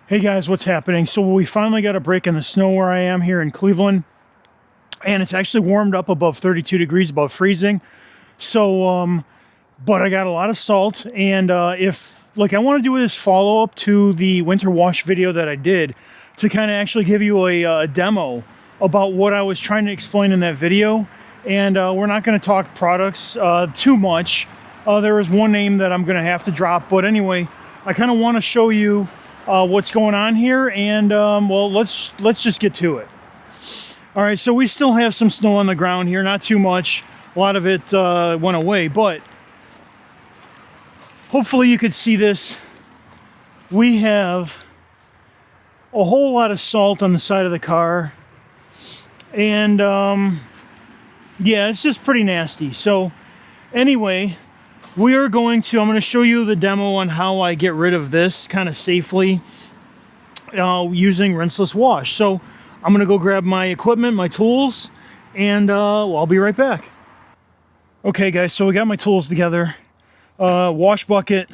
Hey guys, what's happening? So we finally got a break in the snow where I am here in Cleveland, and it's actually warmed up above 32 degrees, above freezing. So, but I got a lot of salt, and I want to do this follow-up to the winter wash video that I did to kind of actually give you a demo about what I was trying to explain in that video. And we're not going to talk products too much. There is one name that I'm going to have to drop, but anyway, I kind of want to show you what's going on here, and well, let's just get to it. All right, so we still have some snow on the ground here, not too much. A lot of it went away, but hopefully you could see this. We have a whole lot of salt on the side of the car, and yeah, it's just pretty nasty. So anyway, I'm going to show you the demo on how I get rid of this kind of safely using Rinseless Wash. So I'm going to go grab my equipment, my tools, and well, I'll be right back. Okay guys, so we got my tools together. Wash bucket,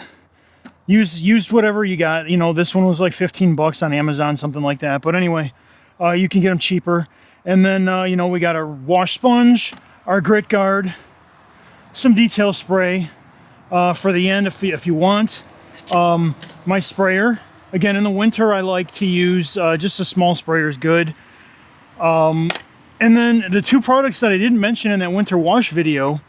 use whatever you got. You know, this one was like 15 bucks on Amazon, something like that. But anyway, you can get them cheaper. And then, you know, we got our wash sponge, our grit guard, some detail spray, for the end if you want. My sprayer, again in the winter I like to use just a small sprayer is good. And then the two products that I didn't mention in that winter wash video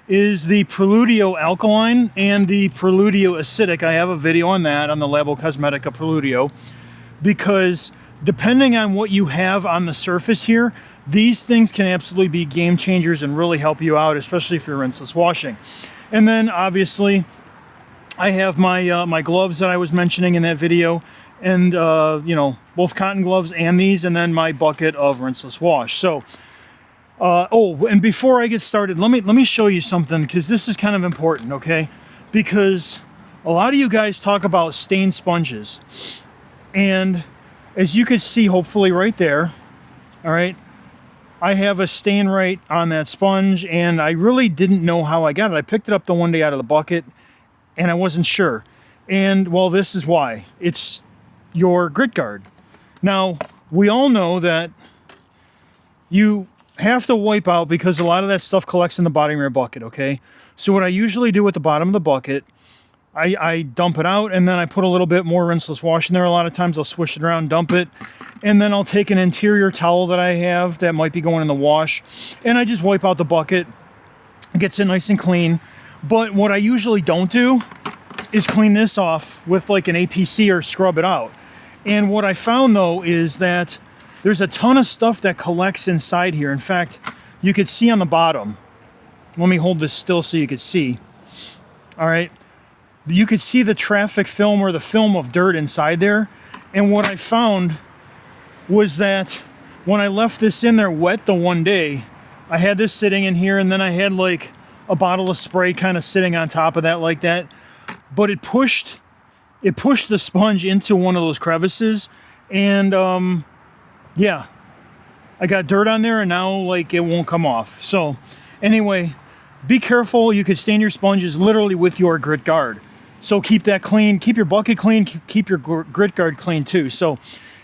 is the Preludio Alkaline and the Preludio Acidic. I have a video on that on the Labo Cosmetica Preludio, because depending on what you have on the surface here, these things can absolutely be game changers and really help you out, especially if you're rinseless washing. And then obviously I have my my gloves that I was mentioning in that video, and you know, both cotton gloves and these, and then my bucket of rinseless wash. So oh, and before I get started, let me show you something, because this is kind of important, okay? Because a lot of you guys talk about stain sponges, and as you can see hopefully right there, all right, I have a stain right on that sponge, and I really didn't know how I got it. I picked it up the one day out of the bucket, and I wasn't sure. And, well, this is why. It's your grit guard. Now, we all know that you have to wipe out, because a lot of that stuff collects in the bottom of your bucket, okay? So what I usually do at the bottom of the bucket, I dump it out, and then I put a little bit more rinseless wash in there. A lot of times I'll swish it around, dump it, and then I'll take an interior towel that I have that might be going in the wash, and I just wipe out the bucket. It gets it nice and clean. But what I usually don't do is clean this off with like an APC or scrub it out. And what I found though is that there's a ton of stuff that collects inside here. In fact, you could see on the bottom. Let me hold this still so you could see. All right. You could see the traffic film or the film of dirt inside there. And what I found was that when I left this in there wet the one day, I had this sitting in here, and then I had like a bottle of spray kind of sitting on top of that like that. But it pushed the sponge into one of those crevices, and yeah, I got dirt on there, and now like it won't come off. So anyway, be careful. You could stain your sponges literally with your grit guard. So keep that clean, keep your bucket clean, keep your grit guard clean too. So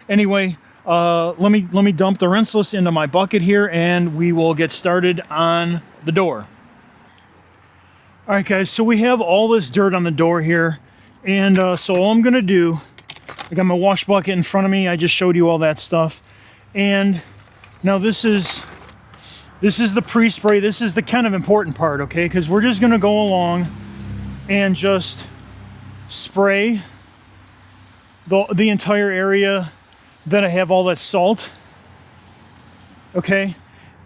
anyway, let me dump the rinseless into my bucket here, and we will get started on the door. All right guys, so we have all this dirt on the door here, and so all I'm gonna do, I got my wash bucket in front of me. I just showed you all that stuff, and now this is the pre-spray. This is the kind of important part, okay? Because we're just gonna go along and just spray the entire area that I have all that salt, okay?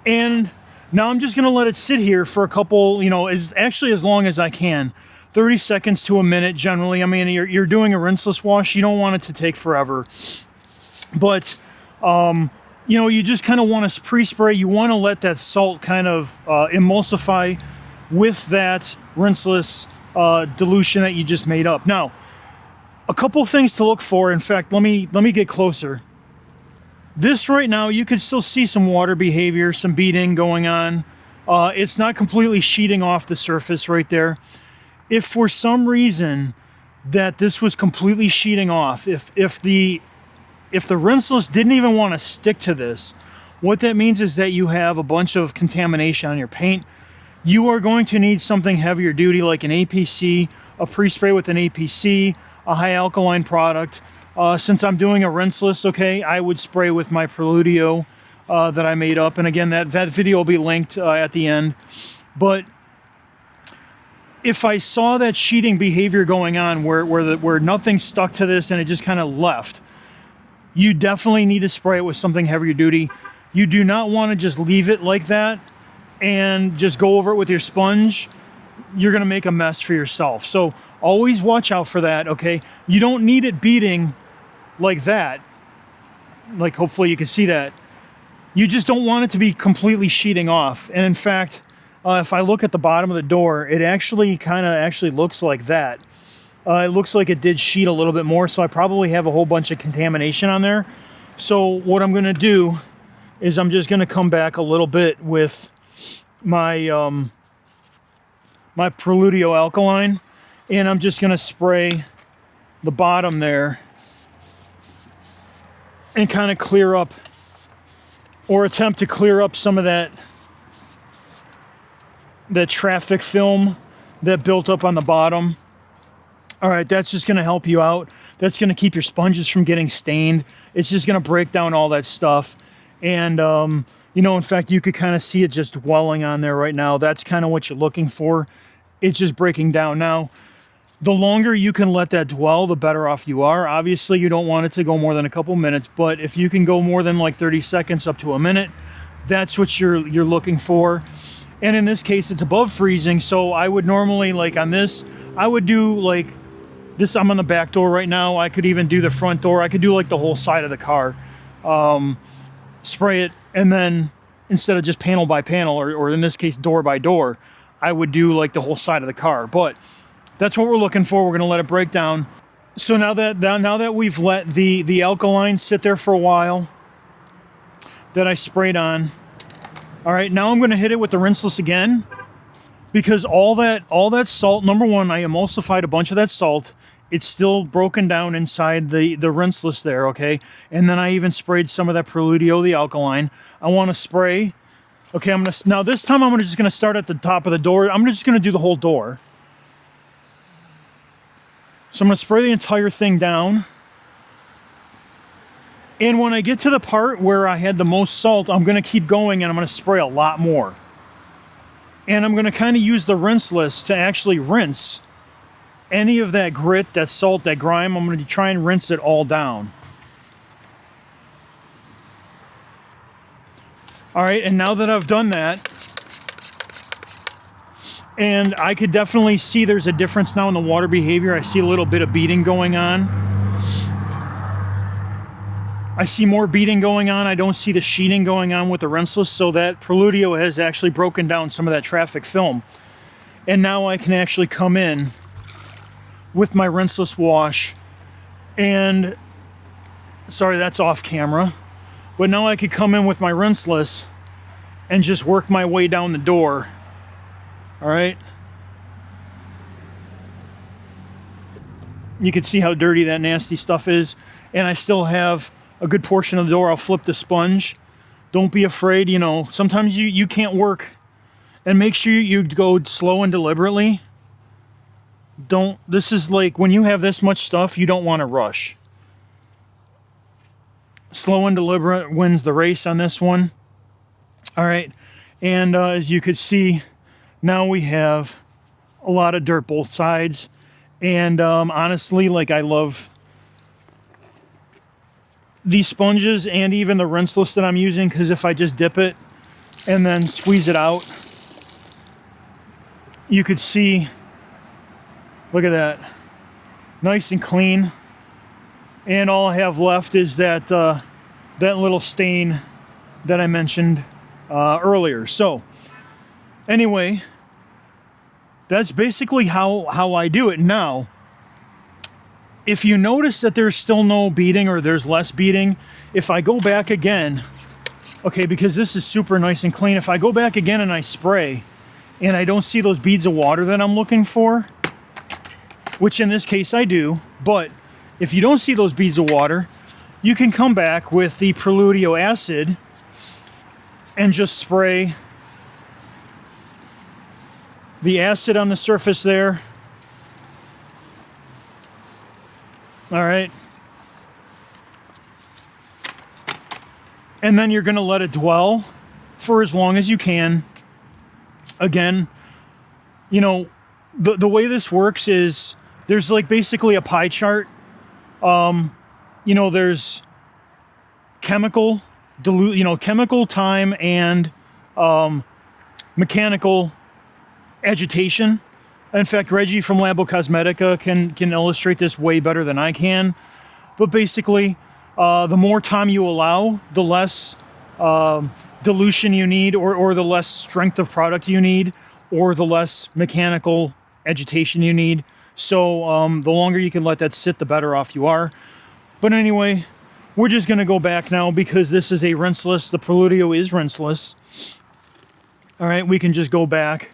And now I'm just gonna let it sit here for a couple, you know, as long as I can. 30 seconds to a minute generally. I mean, you're doing a rinseless wash, you don't want it to take forever. But you know, you just kind of want to pre-spray. You want to let that salt kind of emulsify with that rinseless dilution that you just made up. Now, a couple things to look for. In fact, let me get closer. This right now, you can still see some water behavior, some beading going on. It's not completely sheeting off the surface right there. If for some reason that this was completely sheeting off. If the Rinseless didn't even want to stick to this, what that means is that you have a bunch of contamination on your paint. You are going to need something heavier duty like an APC, a pre-spray with an APC, a high alkaline product. Since I'm doing a rinseless, okay, I would spray with my Preludio that I made up. And again, that video will be linked at the end. But if I saw that sheeting behavior going on where nothing stuck to this and it just kind of left, you definitely need to spray it with something heavier duty. You do not want to just leave it like that and just go over it with your sponge. You're going to make a mess for yourself. So always watch out for that, okay? You don't need it beating like that. Like, hopefully you can see that. You just don't want it to be completely sheeting off. And in fact, if I look at the bottom of the door, it actually kind of looks like that. It looks like it did sheet a little bit more, so I probably have a whole bunch of contamination on there. So what I'm going to do is I'm just going to come back a little bit with my my Preludio alkaline, and I'm just going to spray the bottom there and kind of clear up, or attempt to clear up some of that traffic film that built up on the bottom. All right, that's just going to help you out. That's going to keep your sponges from getting stained. It's just going to break down all that stuff. And, you know, in fact, you could kind of see it just dwelling on there right now. That's kind of what you're looking for. It's just breaking down. Now, the longer you can let that dwell, the better off you are. Obviously, you don't want it to go more than a couple minutes, but if you can go more than like 30 seconds up to a minute, that's what you're looking for. And in this case, it's above freezing, so I would normally, like on this, I would do like this. I'm on the back door right now. I could even do the front door. I could do like the whole side of the car. Spray it, and then instead of just panel by panel, or in this case, door by door, I would do like the whole side of the car. But that's what we're looking for. We're going to let it break down. So now that we've let the alkaline sit there for a while, that I sprayed on, all right, now I'm going to hit it with the Rinseless again, because all that salt, number one, I emulsified a bunch of that salt. It's still broken down inside the Rinseless there, okay? And then I even sprayed some of that Preludio, the alkaline. I want to spray. Okay, now this time I'm just going to start at the top of the door. I'm just going to do the whole door. So I'm going to spray the entire thing down. And when I get to the part where I had the most salt, I'm going to keep going, and I'm going to spray a lot more. And I'm going to kind of use the Rinseless to actually rinse any of that grit, that salt, that grime. I'm going to try and rinse it all down. All right, and now that I've done that, and I could definitely see there's a difference now in the water behavior. I see a little bit of beating going on. I see more beating going on. I don't see the sheeting going on with the Rinseless, so that Preludio has actually broken down some of that traffic film. And now I can actually come in with my Rinseless wash, and sorry, that's off camera, but now I could come in with my Rinseless and just work my way down the door. All right, you can see how dirty that nasty stuff is, and I still have a good portion of the door. I'll flip the sponge. Don't be afraid. You know, sometimes you can't work, and make sure you go slow and deliberately. This is like when you have this much stuff, you don't want to rush. Slow and deliberate wins the race on this one. All right, and as you could see, now we have a lot of dirt both sides, and honestly, like, I love these sponges and even the Rinseless that I'm using, because if I just dip it and then squeeze it out, you could see, look at that, nice and clean. And all I have left is that that little stain that I mentioned earlier. So anyway, that's basically how I do it. Now, if you notice that there's still no beading, or there's less beading, if I go back again, okay, because this is super nice and clean, if I go back again and I spray and I don't see those beads of water that I'm looking for, which in this case I do. But if you don't see those beads of water, you can come back with the Preludio acid and just spray the acid on the surface there. All right. And then you're going to let it dwell for as long as you can. Again, you know, the way this works is there's like basically a pie chart. You know, there's chemical, chemical, time, and mechanical agitation. In fact, Reggie from Labo Cosmetica can illustrate this way better than I can. But basically, the more time you allow, the less dilution you need, or the less strength of product you need, or the less mechanical agitation you need. So the longer you can let that sit, the better off you are. But anyway, we're just going to go back now because this is a rinseless. The Preludio is rinseless. All right, we can just go back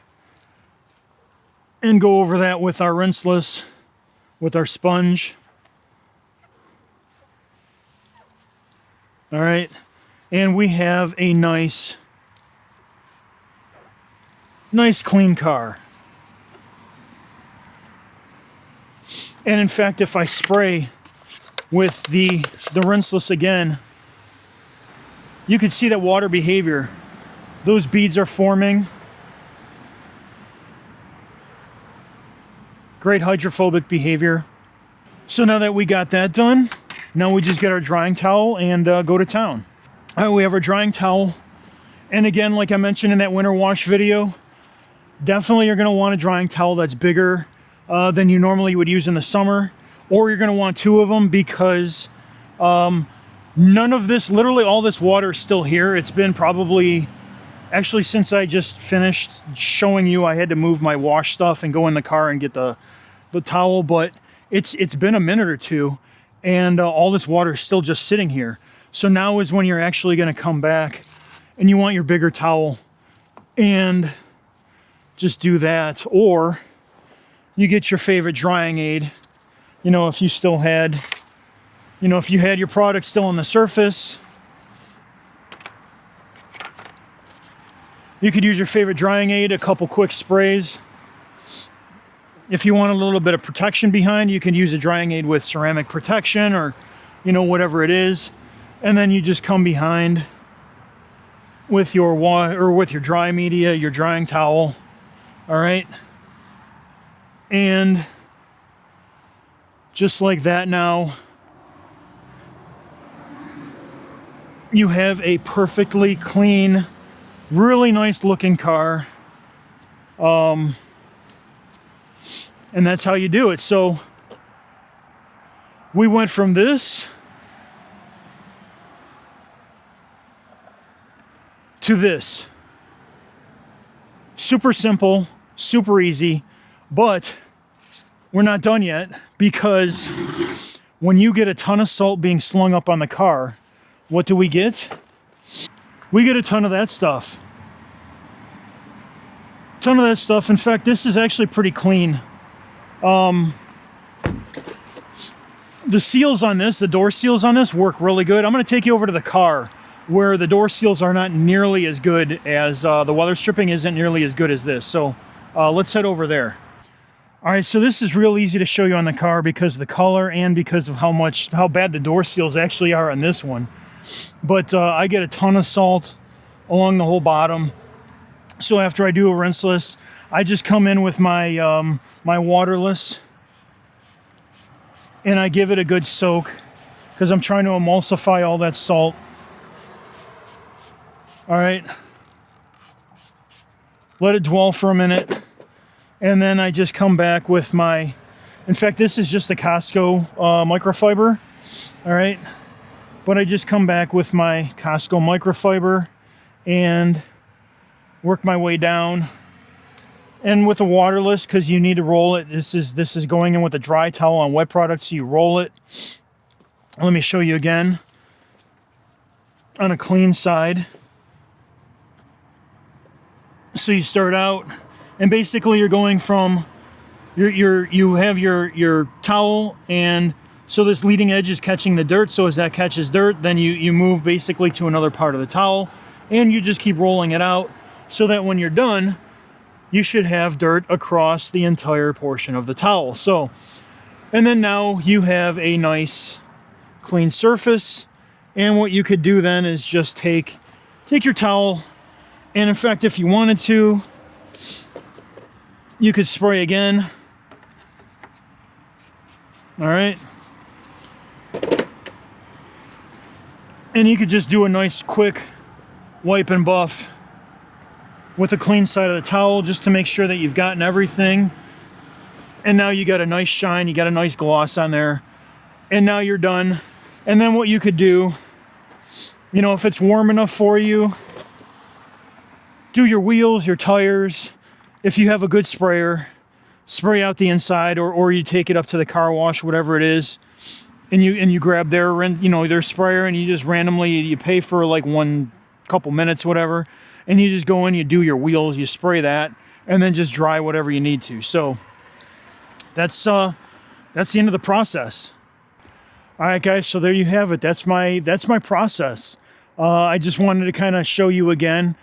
and go over that with our rinseless, with our sponge. All right, and we have a nice clean car. And in fact, if I spray with the rinseless again, you can see that water behavior. Those beads are forming. Great hydrophobic behavior. So now that we got that done, now we just get our drying towel and go to town. All right, we have our drying towel. And again, like I mentioned in that winter wash video, definitely you're going to want a drying towel that's bigger than you normally would use in the summer. Or you're going to want two of them because none of this, literally all this water is still here. It's been probably, actually since I just finished showing you, I had to move my wash stuff and go in the car and get the towel. But it's been a minute or two, and all this water is still just sitting here. So now is when you're actually going to come back and you want your bigger towel and just do that. Or you get your favorite drying aid. You know, if you still had, if you had your product still on the surface, you could use your favorite drying aid, a couple quick sprays. If you want a little bit of protection behind, you can use a drying aid with ceramic protection or, whatever it is. And then you just come behind with your with your dry media, your drying towel. All right. And just like that now, you have a perfectly clean, really nice looking car. And that's how you do it. So we went from this to this. Super simple, super easy, but we're not done yet, because when you get a ton of salt being slung up on the car, what do we get? We get a ton of that stuff. Ton of that stuff. In fact, this is actually pretty clean. The seals on this, the door seals on this, work really good. I'm going to take you over to the car where the door seals are not nearly as good as the weather stripping isn't nearly as good as this. So let's head over there. All right, so this is real easy to show you on the car because of the color and because of how bad the door seals actually are on this one. But I get a ton of salt along the whole bottom. So after I do a rinseless, I just come in with my my Waterless and I give it a good soak because I'm trying to emulsify all that salt. All right. Let it dwell for a minute. And then I just come back with my, in fact, this is just the Costco microfiber. All right. But I just come back with my Costco microfiber and work my way down. And with a Waterless, because you need to roll it, this is going in with a dry towel on wet product, so you roll it. Let me show you again. On a clean side. So you start out, and basically you're going from you have your towel, and so this leading edge is catching the dirt. So as that catches dirt, then you move basically to another part of the towel, and you just keep rolling it out so that when you're done, you should have dirt across the entire portion of the towel. So, and then now you have a nice clean surface. And what you could do then is just take your towel, and in fact, if you wanted to, you could spray again. All right. And you could just do a nice quick wipe and buff with a clean side of the towel just to make sure that you've gotten everything. And now you got a nice shine, you got a nice gloss on there. And now you're done. And then what you could do, you know, if it's warm enough for you, do your wheels, your tires. If you have a good sprayer, spray out the inside, or you take it up to the car wash, whatever it is, and you grab their sprayer, and you just randomly, you pay for like one couple minutes, whatever, and you just go in, you do your wheels, you spray that, and then just dry whatever you need to. So that's the end of the process. All right, guys, so there you have it. That's my process. I just wanted to kind of show you again,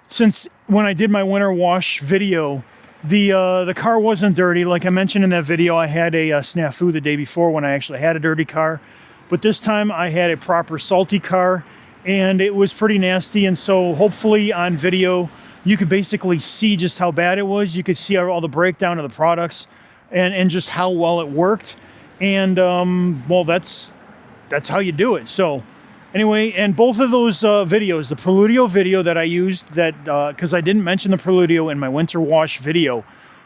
since when I did my winter wash video, the car wasn't dirty. Like I mentioned in that video, I had a snafu the day before when I actually had a dirty car. But this time I had a proper salty car, and it was pretty nasty. And so hopefully on video, you could basically see just how bad it was. You could see all the breakdown of the products and just how well it worked. And well, that's how you do it. So anyway, and both of those videos, the Preludio video that I used, that because I didn't mention the Preludio in my winter wash video,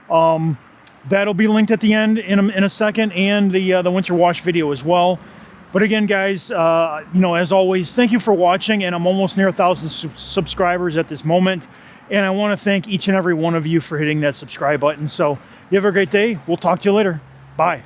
that'll be linked at the end in a second, and the winter wash video as well. But again, guys, you know, as always, thank you for watching, and I'm almost near 1,000 subscribers at this moment, and I want to thank each and every one of you for hitting that subscribe button. So you have a great day. We'll talk to you later. Bye.